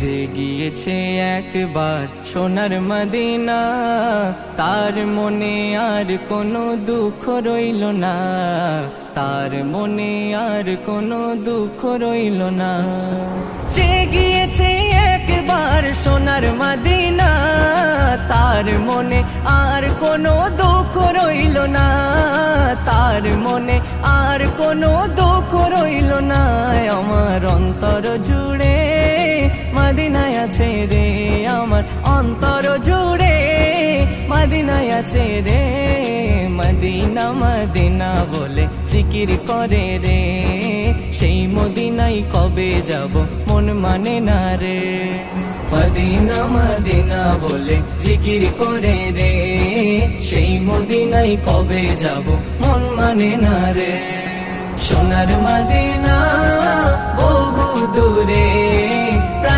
যে গিয়েছে একবার সোনার মদিনা, তার মনে আর কোনো দুঃখ রইল না, তার মনে আর কোনো দুঃখ রইল না। যে গিয়েছে একবার সোনার মদিনা, তার মনে আর কোনো দুঃখ রইল না, তার মনে আর কোনো দুঃখ রইল না। আমার অন্তর জুড়ে মদিনায় আছে রে, আমার অন্তর জুড়ে মদিনায় আছে রে। মদিনা মদিনা বলে জিকির করে রে, সেই মদিনায় কবে যাব মন মানে না রে। মদিনা মদিনা বলে জিকির করে রে, সেই মদিনায় কবে যাব মন মানে না রে। সোনার মদিনা বহু দূরে,